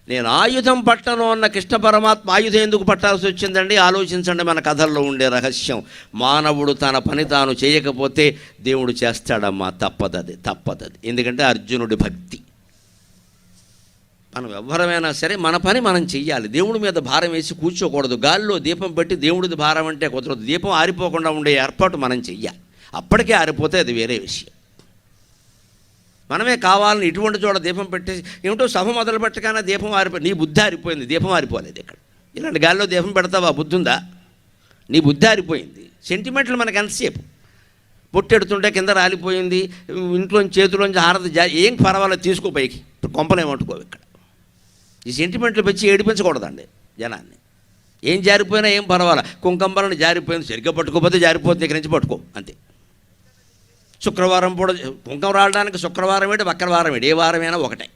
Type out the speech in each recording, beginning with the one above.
నేను ఆయుధం పట్టను అన్న కృష్ణ పరమాత్మ ఆయుధం ఎందుకు పట్టాల్సి వచ్చిందండి? ఆలోచించండి. మన కథల్లో ఉండే రహస్యం, మానవుడు తన పని తాను చేయకపోతే దేవుడు చేస్తాడమ్మా, తప్పదది. ఎందుకంటే అర్జునుడి భక్తి. మనం ఎవ్వరమైనా సరే మన పని మనం చెయ్యాలి. దేవుడి మీద భారం వేసి కూర్చోకూడదు. గాలిలో దీపం పెట్టి దేవుడిది భారం అంటే కుదరదు. దీపం ఆరిపోకుండా ఉండే ఏర్పాటు మనం చెయ్యాలి. అప్పటికే ఆరిపోతే అది వేరే విషయం. మనమే కావాలని ఇటువంటి చోట దీపం పెట్టేసి ఏమిటో సభ మొదలు పెట్టగానే దీపం నీ బుద్ధి ఆరిపోయింది, దీపం ఆరిపోలేదు. ఇక్కడ ఇలాంటి గాలిలో దీపం పెడతావా? బుద్ధి ఉందా? నీ బుద్ధి ఆరిపోయింది. సెంటిమెంట్లు మనకు ఎంతసేపు? పొట్టెడుతుంటే కింద రాలిపోయింది, ఇంట్లోంచి చేతిలోంచి హారతి ఏం పర్వాలేదు, తీసుకో పైకి, ఇప్పుడు కొంపలేమట్టుకో. ఇక్కడ ఈ సెంటిమెంట్లు పెంచి ఏడిపించకూడదండి జనాన్ని. ఏం జారిపోయినా ఏం పర్వాలా, కుంకంబరని జారిపోయింది, సరిగ్గా పట్టుకోకపోతే జారిపోతుంది, దగ్గర నుంచి పట్టుకో అంతే. శుక్రవారం కూడా కుంకం రావడానికి శుక్రవారం ఏంటి, వక్రవారం ఏంటి, ఏ వారమైనా ఒకటే.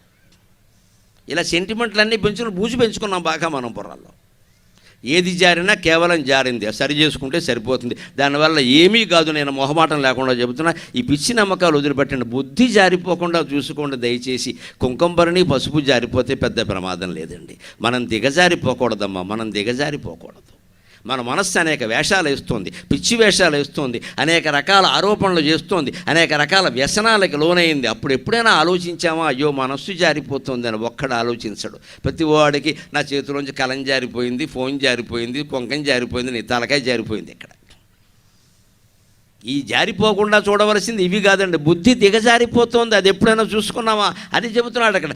ఇలా సెంటిమెంట్లన్నీ బూజు పెంచుకున్నాం బాగా మనం బుర్రల్లో. ఏది జారినా కేవలం జారింది, సరి చేసుకుంటే సరిపోతుంది. దానివల్ల ఏమీ కాదు. నేను మొహమాటం లేకుండా చెబుతున్నా, ఈ పిచ్చి నమ్మకాలు వదిలిపెట్టండి. బుద్ధి జారిపోకుండా చూసుకోండి దయచేసి. కుంకంబరిని పసుపు జారిపోతే పెద్ద ప్రమాదం లేదండి. మనం దిగజారిపోకూడదమ్మా, మనం దిగజారిపోకూడదు. మన మనస్సు అనేక వేషాలు వేస్తుంది, పిచ్చి వేషాలు వేస్తుంది, అనేక రకాల ఆరోపణలు చేస్తుంది, అనేక రకాల వ్యసనాలకు లోనైంది. అప్పుడు ఎప్పుడైనా ఆలోచించామా, అయ్యో మనస్సు జారిపోతుంది అని? ఒక్కడు ఆలోచించడు. ప్రతి వాడికి నా చేతిలోంచి కలం జారిపోయింది, ఫోన్ జారిపోయింది, కొంకం జారిపోయింది, నీ తలకాయ జారిపోయింది. ఇక్కడ ఈ జారిపోకుండా చూడవలసింది ఇవి కాదండి. బుద్ధి దిగజారిపోతుంది. అది ఎప్పుడైనా చూసుకున్నావా? అది చెబుతున్నాడు అక్కడ.